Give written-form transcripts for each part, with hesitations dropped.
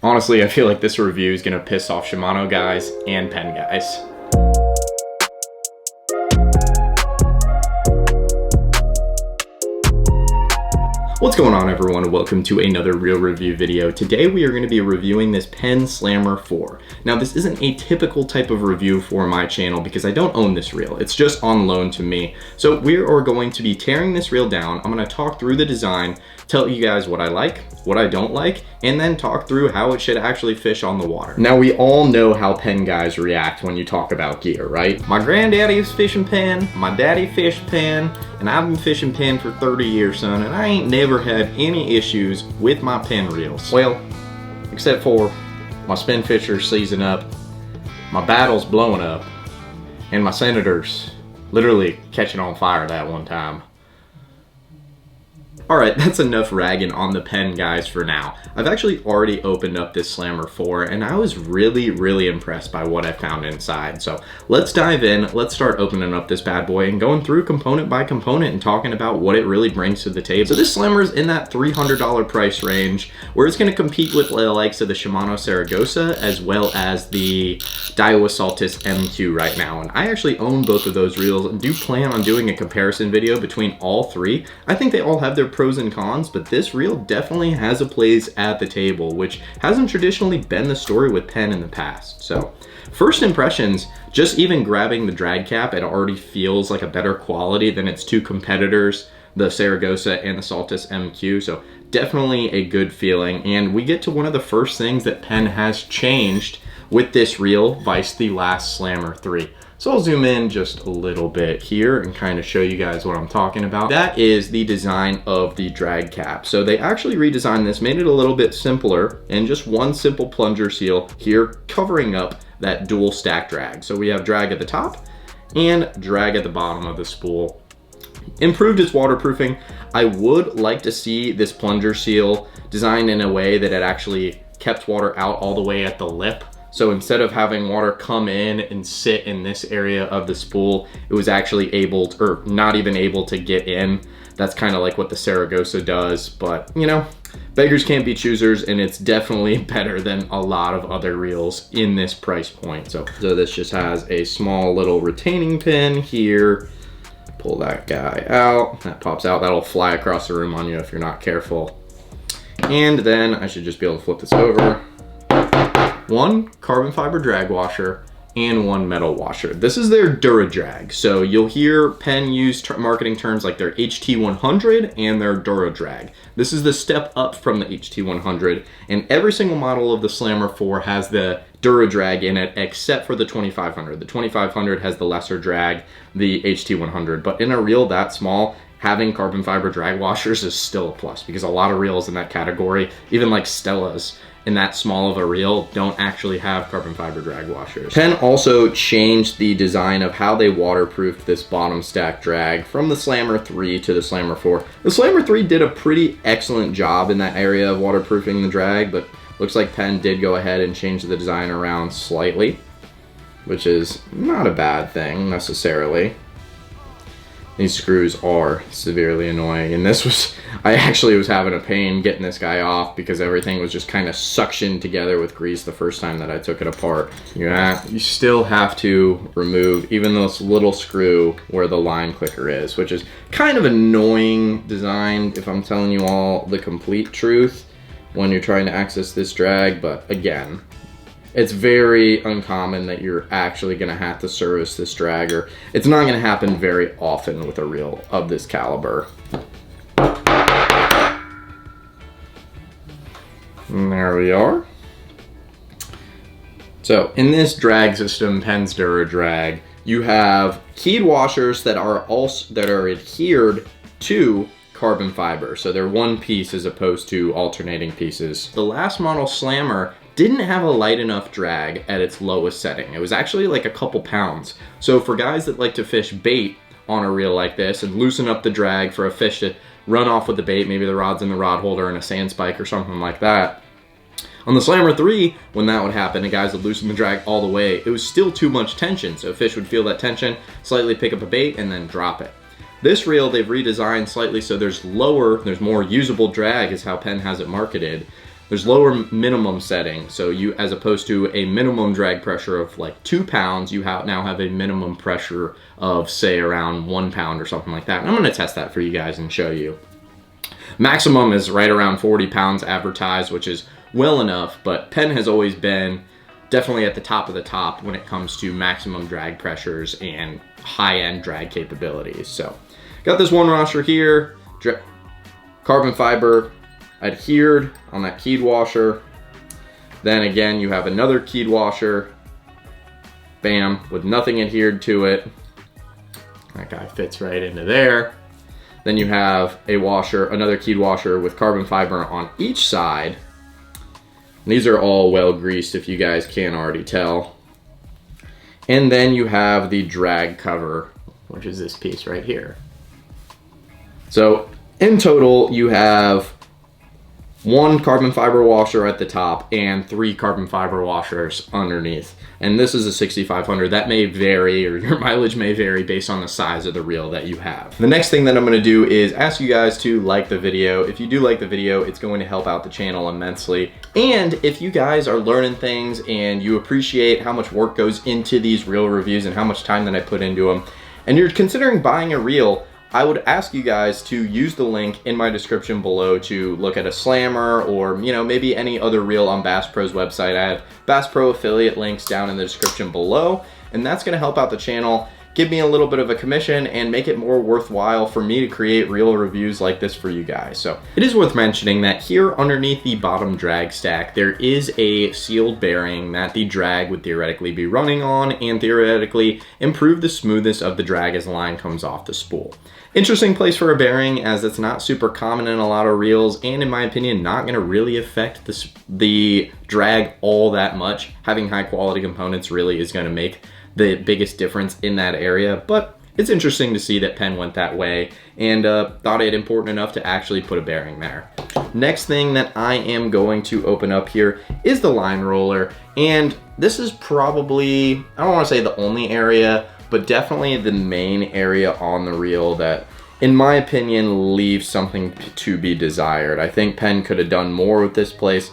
Honestly, I feel like this review is gonna piss off Shimano guys and Penn guys. What's going on, everyone? Welcome to another reel review video. Today we are going to be reviewing this Penn Slammer IV. Now, this isn't a typical type of review for my channel because I don't own this reel. It's just on loan to me. So we are going to be tearing this reel down. I'm going to talk through the design, tell you guys what I like, what I don't like, and then talk through how it should actually fish on the water. Now, we all know how Penn guys react when you talk about gear, right? My granddaddy was fishing Penn, my daddy fished Penn, and I've been fishing Penn for 30 years, son, and I ain't never had any issues with my Penn reels. Well, except for my spin fisher seizing up, my battle's blowing up, and my Senators literally catching on fire that one time. Alright, that's enough ragging on the Penn guys for now. I've actually already opened up this Slammer IV, and I was really impressed by what I found inside. So let's dive in, let's start opening up this bad boy and going through component by component and talking about what it really brings to the table. So this Slammer is in that $300 price range, where it's going to compete with the likes of the Shimano Saragosa as well as the Daiwa Saltist MQ right now. And I actually own both of those reels and do plan on doing a comparison video between all three. I think they all have their pros and cons, but this reel definitely has a place at the table, which hasn't traditionally been the story with Penn in the past. So first impressions, just even grabbing the drag cap, it already feels like a better quality than its two competitors, the Saragosa and the Saltist MQ. So definitely a good feeling. And we get to one of the first things that Penn has changed with this reel vice the last Slammer III. So I'll zoom in just a little bit here and kind of show you guys what I'm talking about. That is the design of the drag cap. So they actually redesigned this, made it a little bit simpler, and just one simple plunger seal here covering up that dual stack drag. So we have drag at the top and drag at the bottom of the spool. Improved its waterproofing. I would like to see this plunger seal designed in a way that it actually kept water out all the way at the lip. So instead of having water come in and sit in this area of the spool, it was actually able to, or not even able to get in. That's kind of like what the Saragosa does, but you know, beggars can't be choosers, and it's definitely better than a lot of other reels in this price point. So this just has a small little retaining pin here. Pull that guy out, that pops out. That'll fly across the room on you if you're not careful. And then I should just be able to flip this over. One carbon fiber drag washer and one metal washer. This is their DuraDrag. So you'll hear Penn use marketing terms like their HT100 and their DuraDrag. This is the step up from the HT100, and every single model of the Slammer IV has the DuraDrag in it except for the 2500. The 2500 has the lesser drag, the HT100, but in a reel that small, having carbon fiber drag washers is still a plus, because a lot of reels in that category, even like Stella's, in that small of a reel, don't actually have carbon fiber drag washers. Penn also changed the design of how they waterproofed this bottom stack drag from the Slammer III to the Slammer IV. The Slammer III did a pretty excellent job in that area of waterproofing the drag, but looks like Penn did go ahead and change the design around slightly, which is not a bad thing necessarily. These screws are severely annoying, and this was, I actually was having a pain getting this guy off because everything was just kind of suctioned together with grease the first time that I took it apart. You still have to remove even this little screw where the line clicker is, which is kind of annoying design if I'm telling you all the complete truth when you're trying to access this drag, but again, it's very uncommon that you're actually going to have to service this dragger. It's not going to happen very often with a reel of this caliber. And there we are. So in this drag system, Penn's DuraDrag, you have keyed washers that are adhered to carbon fiber. So they're one piece as opposed to alternating pieces. The last model Slammer didn't have a light enough drag at its lowest setting. It was actually like a couple pounds. So for guys that like to fish bait on a reel like this and loosen up the drag for a fish to run off with the bait, maybe the rod's in the rod holder and a sand spike or something like that. On the Slammer III, when that would happen and guys would loosen the drag all the way, it was still too much tension. So a fish would feel that tension, slightly pick up a bait, and then drop it. This reel they've redesigned slightly so there's more usable drag is how Penn has it marketed. there's lower minimum setting. So you, as opposed to a minimum drag pressure of like 2 pounds, you now have a minimum pressure of say around 1 pound or something like that. And I'm gonna test that for you guys and show you. Maximum is right around 40 pounds advertised, which is well enough, but Penn has always been definitely at the top of the top when it comes to maximum drag pressures and high-end drag capabilities. So got this one washer here, carbon fiber adhered on that keyed washer. Then again, you have another keyed washer, bam, with nothing adhered to it. That guy fits right into there. Then you have a washer, another keyed washer with carbon fiber on each side. And these are all well greased if you guys can't already tell. And then you have the drag cover, which is this piece right here. So in total, you have 1 carbon fiber washer at the top and 3 carbon fiber washers underneath. And this is a 6500. That may vary, or your mileage may vary based on the size of the reel that you have. The next thing that I'm gonna do is ask you guys to like the video. If you do like the video, it's going to help out the channel immensely. And if you guys are learning things and you appreciate how much work goes into these reel reviews and how much time that I put into them, and you're considering buying a reel, I would ask you guys to use the link in my description below to look at a slammer or, you know, maybe any other reel on Bass Pro's website. I have Bass Pro affiliate links down in the description below, and that's gonna help out the channel, give me a little bit of a commission, and make it more worthwhile for me to create reel reviews like this for you guys. So it is worth mentioning that here underneath the bottom drag stack, there is a sealed bearing that the drag would theoretically be running on and theoretically improve the smoothness of the drag as the line comes off the spool. Interesting place for a bearing, as it's not super common in a lot of reels, and in my opinion, not gonna really affect the drag all that much. Having high quality components really is gonna make the biggest difference in that area, but it's interesting to see that Penn went that way and thought it important enough to actually put a bearing there. Next thing that I am going to open up here is the line roller, and this is probably, I don't wanna say the only area, but definitely the main area on the reel that, in my opinion, leaves something to be desired. I think Penn could have done more with this place,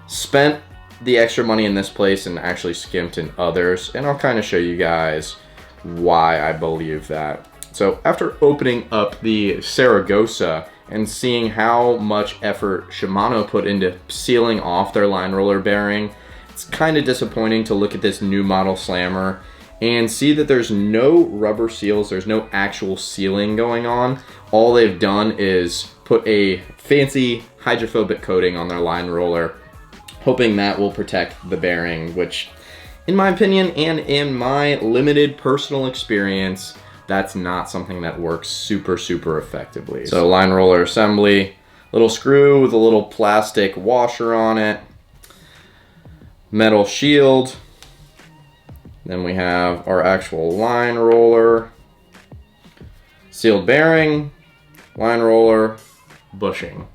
spent the extra money in this place and actually skimped in others, and I'll kind of show you guys why I believe that. So after opening up the Saragosa and seeing how much effort Shimano put into sealing off their line roller bearing, it's kind of disappointing to look at this new model slammer and see that there's no rubber seals, there's no actual sealing going on. All they've done is put a fancy hydrophobic coating on their line roller, hoping that will protect the bearing, which in my opinion and in my limited personal experience, that's not something that works super effectively. So line roller assembly, little screw with a little plastic washer on it, metal shield. Then we have our actual line roller, sealed bearing, line roller, bushing.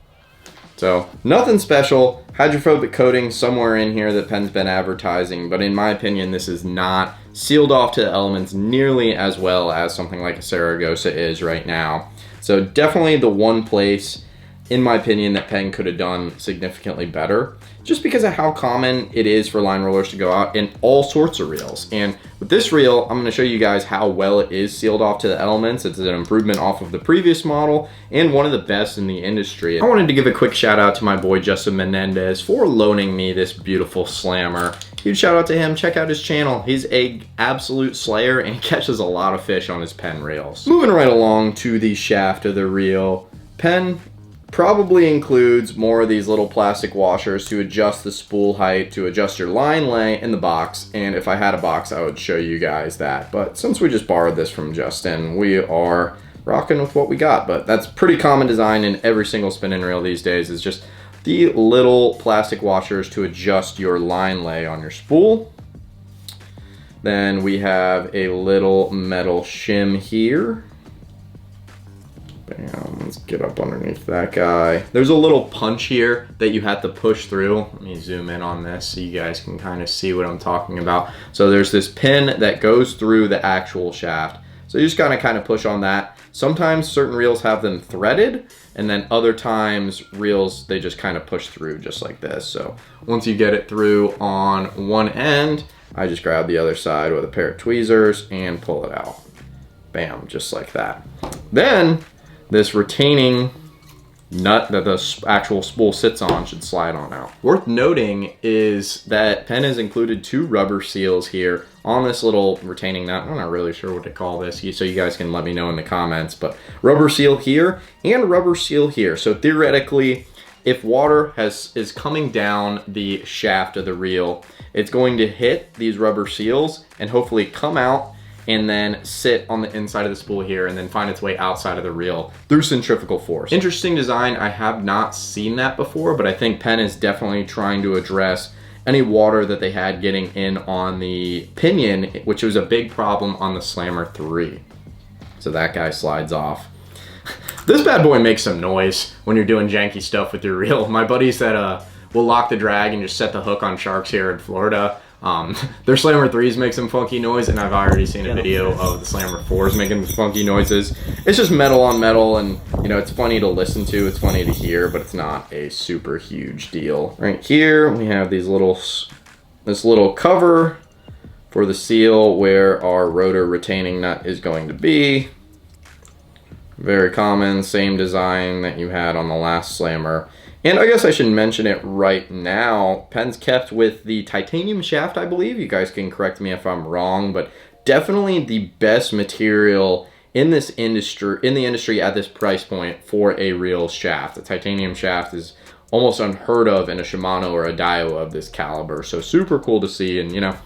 So nothing special, hydrophobic coating somewhere in here that Penn's been advertising, but in my opinion, this is not sealed off to the elements nearly as well as something like a Saragosa is right now. So definitely the one place, in my opinion, that Penn could have done significantly better, just because of how common it is for line rollers to go out in all sorts of reels. And with this reel, I'm gonna show you guys how well it is sealed off to the elements. It's an improvement off of the previous model and one of the best in the industry. I wanted to give a quick shout out to my boy Justin Menendez for loaning me this beautiful slammer. Huge shout out to him. Check out his channel. He's a absolute slayer and catches a lot of fish on his Penn reels. Moving right along to the shaft of the reel, Penn probably includes more of these little plastic washers to adjust the spool height, to adjust your line lay in the box. And if I had a box, I would show you guys that. But since we just borrowed this from Justin, we are rocking with what we got. But that's pretty common design in every single spinning reel these days, is just the little plastic washers to adjust your line lay on your spool. Then we have a little metal shim here. Bam, let's get up underneath that guy. There's a little punch here that you have to push through. Let me zoom in on this so you guys can kind of see what I'm talking about. So there's this pin that goes through the actual shaft. So you just gotta kind of push on that. Sometimes certain reels have them threaded, and then other times reels, they just kind of push through just like this. So once you get it through on one end, I just grab the other side with a pair of tweezers and pull it out. Bam, just like that. Then this retaining nut that the actual spool sits on should slide on out. Worth noting is that Penn has included 2 rubber seals here on this little retaining nut. I'm not really sure what to call this, so you guys can let me know in the comments, but rubber seal here and rubber seal here. So theoretically, if water is coming down the shaft of the reel, it's going to hit these rubber seals and hopefully come out and then sit on the inside of the spool here and then find its way outside of the reel through centrifugal force. Interesting design. I have not seen that before, but I think Penn is definitely trying to address any water that they had getting in on the pinion, which was a big problem on the Slammer 3. So that guy slides off. This bad boy makes some noise when you're doing janky stuff with your reel. My buddies that will lock the drag and just set the hook on sharks here in Florida, their Slammer 3s make some funky noise, and I've already seen a video of the Slammer 4s making some funky noises. It's just metal on metal, and you know, it's funny to listen to, it's funny to hear, but it's not a super huge deal. Right here, we have this little cover for the seal where our rotor retaining nut is going to be. Very common, same design that you had on the last Slammer. And I guess I should mention it right now. Penn's kept with the titanium shaft, I believe. You guys can correct me if I'm wrong, but definitely the best material in this industry, at this price point for a reel shaft. The titanium shaft is almost unheard of in a Shimano or a Daiwa of this caliber. So super cool to see, and you know,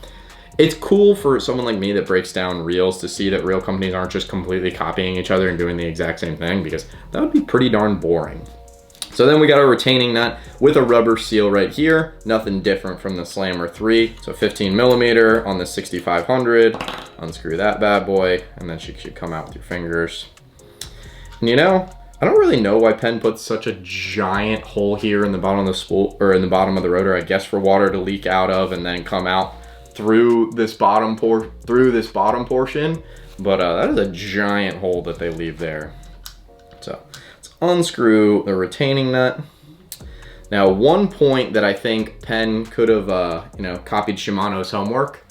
it's cool for someone like me that breaks down reels to see that reel companies aren't just completely copying each other and doing the exact same thing, because that would be pretty darn boring. So then we got our retaining nut with a rubber seal right here. Nothing different from the Slammer 3. So 15 millimeter on the 6500. Unscrew that bad boy, and then she should come out with your fingers. And you know, I don't really know why Penn puts such a giant hole here in the bottom of the spool, or in the bottom of the rotor, I guess for water to leak out of and then come out through this bottom portion. But that is a giant hole that they leave there. So unscrew the retaining nut. Now, one point that I think Penn could have, you know, copied Shimano's homework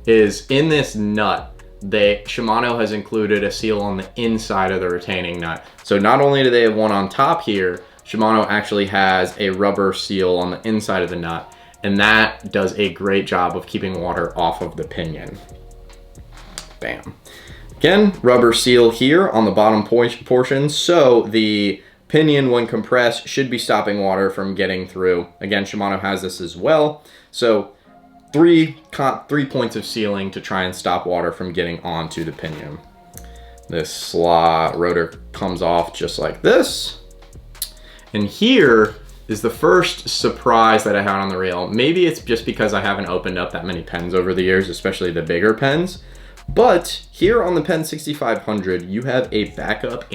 is in this nut, Shimano has included a seal on the inside of the retaining nut. So not only do they have one on top here, Shimano actually has a rubber seal on the inside of the nut, and that does a great job of keeping water off of the pinion. Bam. Again, rubber seal here on the bottom portion, so the pinion, when compressed, should be stopping water from getting through. Again, Shimano has this as well. So three points of sealing to try and stop water from getting onto the pinion. This slot rotor comes off just like this. And here is the first surprise that I had on the reel. Maybe it's just because I haven't opened up that many Penns over the years, especially the bigger Penns. But here on the Penn 6500, you have a backup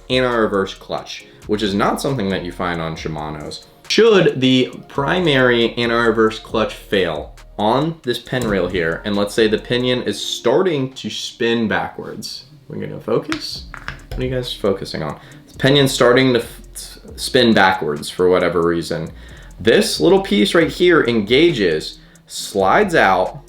anti-reverse clutch, which is not something that you find on Shimano's. Should the primary anti-reverse clutch fail on this Penn reel here, and let's say the pinion is starting to spin backwards, we're gonna focus. What are you guys focusing on? The pinion's starting to spin backwards for whatever reason. This little piece right here engages, slides out,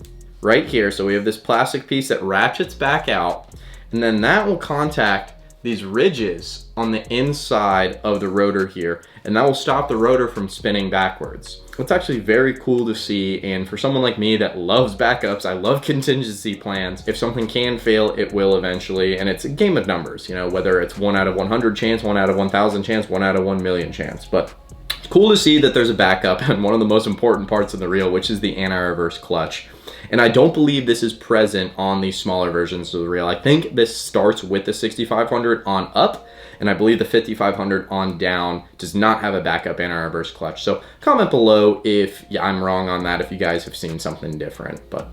right here. So we have this plastic piece that ratchets back out, and then that will contact these ridges on the inside of the rotor here, and that will stop the rotor from spinning backwards. It's actually very cool to see, and for someone like me that loves backups, I love contingency plans. If something can fail, it will eventually, and it's a game of numbers, you know, whether it's 1 out of 100 chance, 1 out of 1,000 chance, 1 out of 1 million chance. But it's cool to see that there's a backup, and one of the most important parts of the reel, which is the anti-reverse clutch. And I don't believe this is present on the smaller versions of the reel. I think this starts with the 6500 on up, and I believe the 5500 on down does not have a backup anti-reverse clutch. So comment below if I'm wrong on that, if you guys have seen something different. But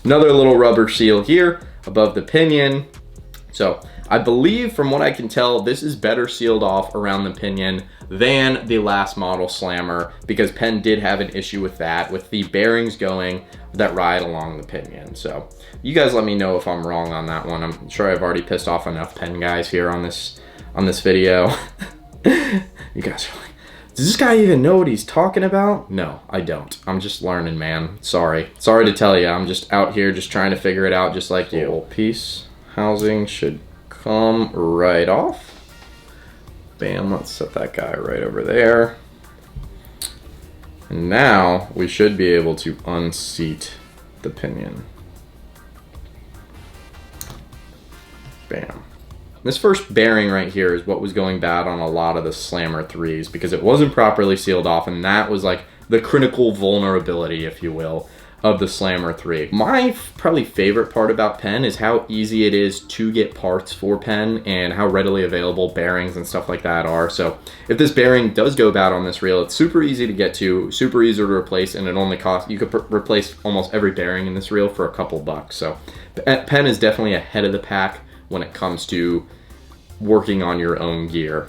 another little rubber seal here above the pinion. So I believe from what I can tell, this is better sealed off around the pinion than the last model Slammer, because Penn did have an issue with that, with the bearings going that ride along the pinion. So you guys let me know if I'm wrong on that one. I'm sure I've already pissed off enough Penn guys here on this video. You guys are like, does this guy even know what he's talking about? No, I don't. I'm just learning, man. Sorry to tell you. I'm just out here just trying to figure it out just like you. Piece housing should come right off. Bam, let's set that guy right over there. And now we should be able to unseat the pinion. Bam. This first bearing right here is what was going bad on a lot of the Slammer 3s, because it wasn't properly sealed off, and that was like the critical vulnerability, if you will, of the Slammer 3. My probably favorite part about Penn is how easy it is to get parts for Penn and how readily available bearings and stuff like that are. So if this bearing does go bad on this reel, it's super easy to get to, super easy to replace, and it only costs, you could replace almost every bearing in this reel for a couple bucks. So Penn is definitely ahead of the pack when it comes to working on your own gear.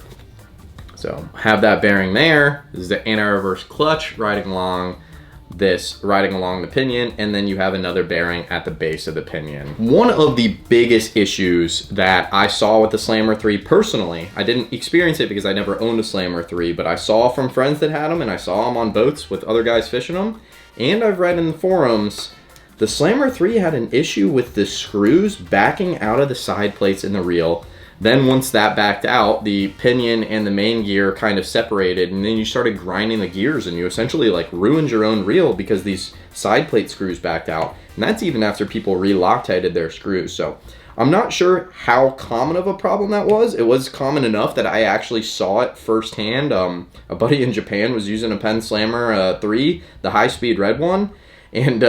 So have that bearing there. This is the anti-reverse clutch riding along the pinion, and then you have another bearing at the base of the pinion. One of the biggest issues that I saw with the Slammer 3 personally, I didn't experience it because I never owned a Slammer 3, but I saw from friends that had them, and I saw them on boats with other guys fishing them, and I've read in the forums, the Slammer 3 had an issue with the screws backing out of the side plates in the reel. Then once that backed out, the pinion and the main gear kind of separated, and then you started grinding the gears, and you essentially like ruined your own reel because these side plate screws backed out. And that's even after people re-Loctited their screws. So I'm not sure how common of a problem that was. It was common enough that I actually saw it firsthand. A buddy in Japan was using a Penn Slammer 3, the high-speed red one, and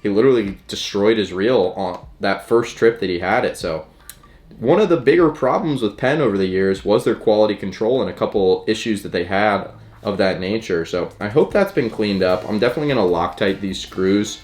he literally destroyed his reel on that first trip that he had it. So one of the bigger problems with Penn over the years was their quality control and a couple issues that they had of that nature. So I hope that's been cleaned up. I'm definitely going to Loctite these screws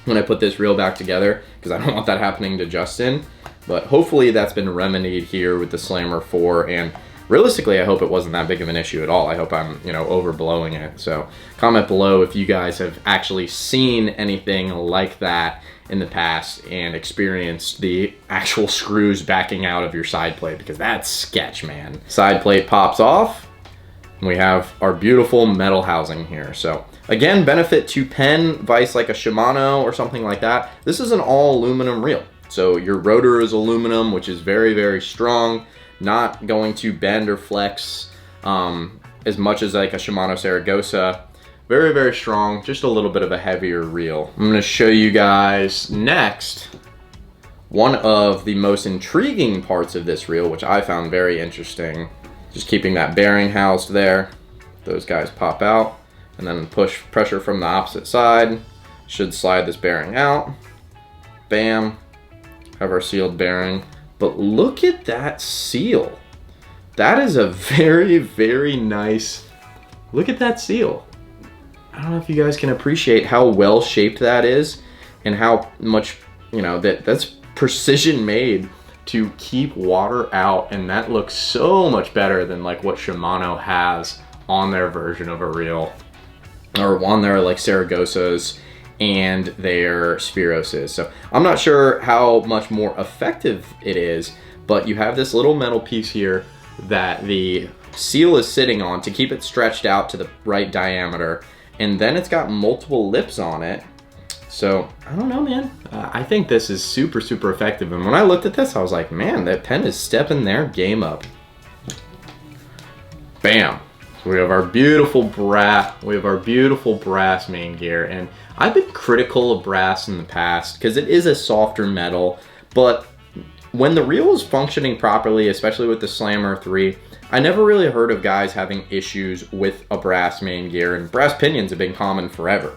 when I put this reel back together, because I don't want that happening to Justin. But hopefully that's been remedied here with the Slammer 4, and realistically I hope it wasn't that big of an issue at all. I hope I'm, overblowing it. So comment below if you guys have actually seen anything like that in the past and experienced the actual screws backing out of your side plate, because that's sketch, man. Side plate pops off, and we have our beautiful metal housing here. So again, benefit to Penn, vice like a Shimano or something like that. This is an all aluminum reel. So your rotor is aluminum, which is very, very strong, not going to bend or flex as much as like a Shimano Saragosa. Very, very strong, just a little bit of a heavier reel. I'm gonna show you guys next one of the most intriguing parts of this reel, which I found very interesting. Just keeping that bearing housed there. Those guys pop out, and then push pressure from the opposite side. Should slide this bearing out. Bam, have our sealed bearing. But look at that seal. That is a very, very nice, look at that seal. I don't know if you guys can appreciate how well shaped that is, and how much, that's precision made to keep water out, and that looks so much better than like what Shimano has on their version of a reel, or on their like Saragosas and their Spiroses. So I'm not sure how much more effective it is, but you have this little metal piece here that the seal is sitting on to keep it stretched out to the right diameter. And then it's got multiple lips on it. So, I don't know, man. I think this is super, super effective. And when I looked at this, I was like, man, that Penn is stepping their game up. Bam. So we have our beautiful brass main gear. And I've been critical of brass in the past because it is a softer metal. But when the reel is functioning properly, especially with the Slammer 3, I never really heard of guys having issues with a brass main gear, and brass pinions have been common forever.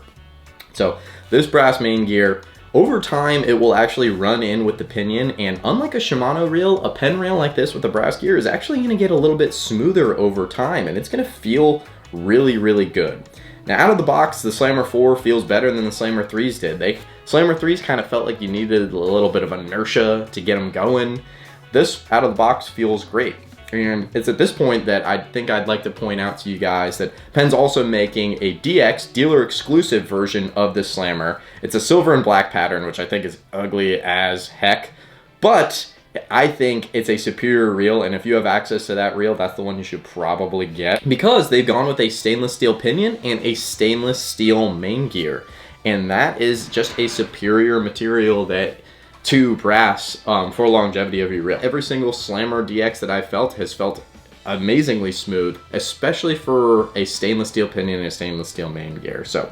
So this brass main gear, over time, it will actually run in with the pinion, and unlike a Shimano reel, a Penn reel like this with a brass gear is actually going to get a little bit smoother over time, and it's going to feel really, really good. Now, out of the box, the Slammer 4 feels better than the Slammer 3s did. Slammer 3s kind of felt like you needed a little bit of inertia to get them going. this out of the box feels great. And it's at this point that I think I'd like to point out to you guys that Penn's also making a DX, dealer exclusive version of this slammer. It's a silver and black pattern, which I think is ugly as heck, but I think it's a superior reel, and if you have access to that reel, that's the one you should probably get, because they've gone with a stainless steel pinion and a stainless steel main gear, and that is just a superior material that to brass for longevity of your reel. Every single Slammer DX that I've felt has felt amazingly smooth, especially for a stainless steel pinion and a stainless steel main gear. So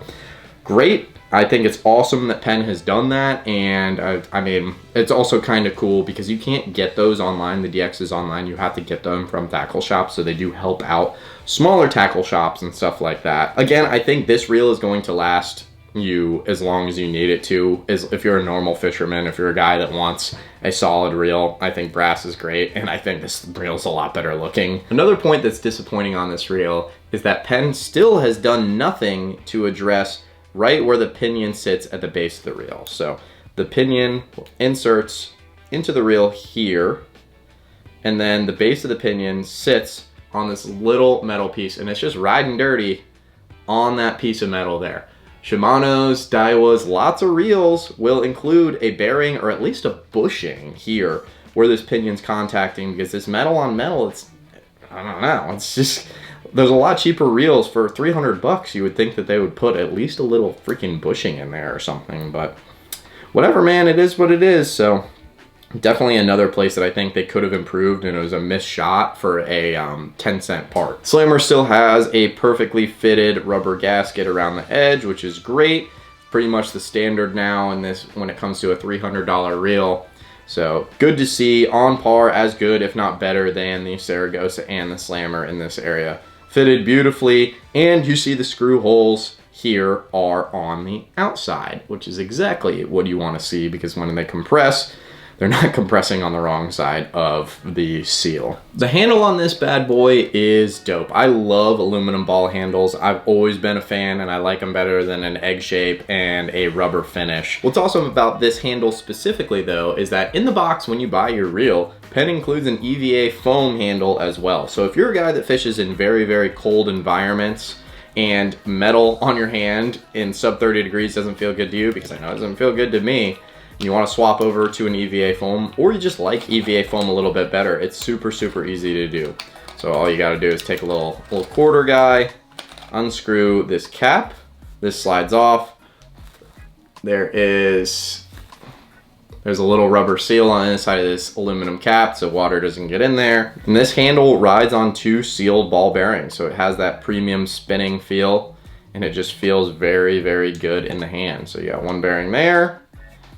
great. I think it's awesome that Penn has done that, and I mean, it's also kind of cool because you can't get those online, the DXs online. You have to get them from tackle shops, so they do help out smaller tackle shops and stuff like that. Again, I think this reel is going to last you as long as you need it to. Is if you're a normal fisherman, if you're a guy that wants a solid reel, I think brass is great, and I think this reel is a lot better looking. Another point that's disappointing on this reel is that Penn still has done nothing to address right where the pinion sits at the base of the reel. So the pinion inserts into the reel here, and then the base of the pinion sits on this little metal piece, and it's just riding dirty on that piece of metal there. Shimano's, Daiwa's, lots of reels will include a bearing or at least a bushing here where this pinion's contacting, because this metal on metal, it's, I don't know, it's just, there's a lot cheaper reels for 300 bucks. You would think that they would put at least a little freaking bushing in there or something, but whatever, man, it is what it is. So definitely another place that I think they could have improved, and it was a missed shot for a 10-cent part. Slammer still has a perfectly fitted rubber gasket around the edge, which is great. Pretty much the standard now in this when it comes to a $300 reel. So good to see, on par, as good if not better than the Saragosa and the Slammer in this area. Fitted beautifully, and you see the screw holes here are on the outside, which is exactly what you want to see, because when they compress, they're not compressing on the wrong side of the seal. The handle on this bad boy is dope. I love aluminum ball handles. I've always been a fan, and I like them better than an egg shape and a rubber finish. What's awesome about this handle specifically, though, is that in the box when you buy your reel, Penn includes an EVA foam handle as well. So if you're a guy that fishes in very, very cold environments, and metal on your hand in sub 30 degrees doesn't feel good to you, because I know it doesn't feel good to me, you want to swap over to an EVA foam, or you just like EVA foam a little bit better, it's super, super easy to do. So all you got to do is take a little quarter guy, unscrew this cap, this slides off. There's a little rubber seal on the inside of this aluminum cap so water doesn't get in there. And this handle rides on 2 sealed ball bearings, so it has that premium spinning feel, and it just feels very, very good in the hand. So you got 1 bearing there,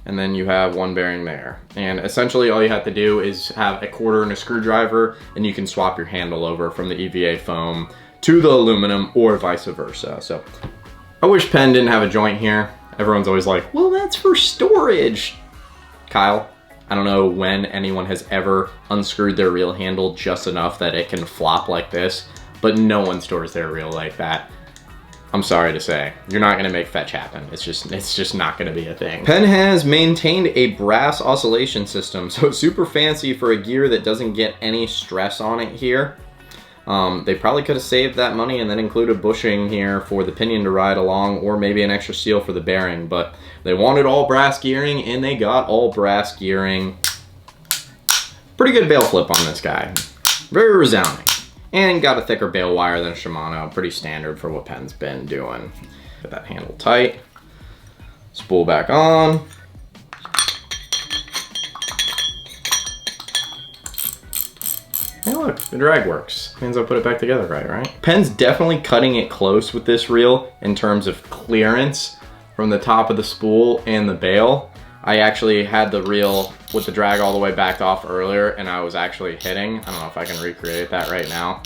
and then you have 1 bearing there. And essentially all you have to do is have a quarter and a screwdriver, and you can swap your handle over from the EVA foam to the aluminum, or vice versa. So I wish Penn didn't have a joint here. Everyone's always like, well, that's for storage. Kyle, I don't know when anyone has ever unscrewed their reel handle just enough that it can flop like this, but no one stores their reel like that. I'm sorry to say, you're not gonna make fetch happen. It's just not gonna be a thing. Penn has maintained a brass oscillation system, so super fancy for a gear that doesn't get any stress on it here. They probably could have saved that money and then included bushing here for the pinion to ride along, or maybe an extra seal for the bearing, but they wanted all brass gearing and they got all brass gearing. Pretty good bail flip on this guy. Very resounding. And got a thicker bail wire than a Shimano, pretty standard for what Penn's been doing. Get that handle tight, spool back on. Hey look, the drag works. Means I'll put it back together right? Penn's definitely cutting it close with this reel in terms of clearance from the top of the spool and the bail. I actually had the reel with the drag all the way backed off earlier, and I was actually hitting. I don't know if I can recreate that right now.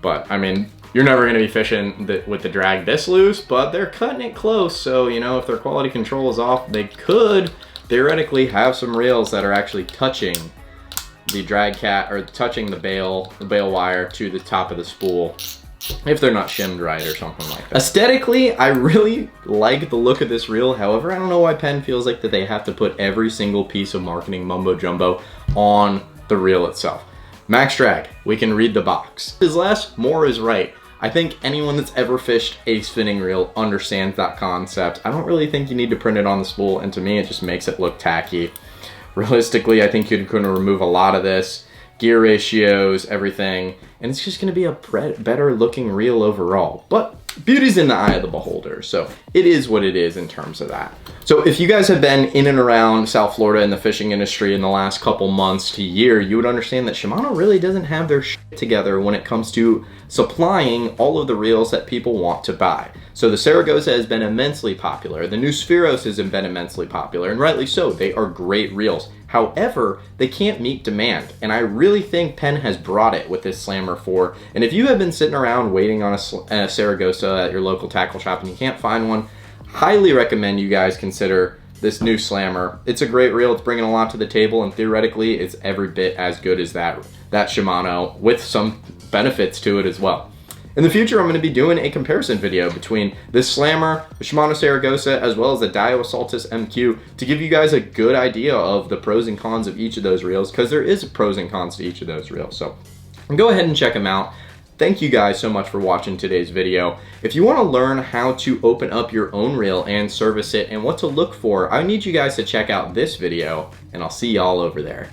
But, I mean, you're never gonna be fishing with the drag this loose, but they're cutting it close, so, you know, if their quality control is off, they could theoretically have some reels that are actually touching the drag cat, or touching the bail wire to the top of the spool, if they're not shimmed right or something like that. Aesthetically, I really like the look of this reel. However, I don't know why Penn feels like that they have to put every single piece of marketing mumbo jumbo on the reel itself. Max drag, we can read the box. Is less, more is right. I think anyone that's ever fished a spinning reel understands that concept. I don't really think you need to print it on the spool, and to me, it just makes it look tacky. Realistically, I think you're gonna remove a lot of this, gear ratios, everything, and it's just gonna be a better looking reel overall. But beauty's in the eye of the beholder, so it is what it is in terms of that. So if you guys have been in and around South Florida in the fishing industry in the last couple months to year, you would understand that Shimano really doesn't have their shit together when it comes to supplying all of the reels that people want to buy. So the Saragosa has been immensely popular. The new Spheros has been immensely popular, and rightly so. They are great reels. However, they can't meet demand, and I really think Penn has brought it with this Slammer 4. And if you have been sitting around waiting on a Saragosa at your local tackle shop and you can't find one, highly recommend you guys consider this new Slammer. It's a great reel, it's bringing a lot to the table, and theoretically it's every bit as good as that Shimano, with some benefits to it as well. In the future, I'm going to be doing a comparison video between this Slammer, the Shimano Saragosa, as well as the Daiwa Saltist MQ to give you guys a good idea of the pros and cons of each of those reels, because there is pros and cons to each of those reels. So go ahead and check them out. Thank you guys so much for watching today's video. If you want to learn how to open up your own reel and service it and what to look for, I need you guys to check out this video, and I'll see y'all over there.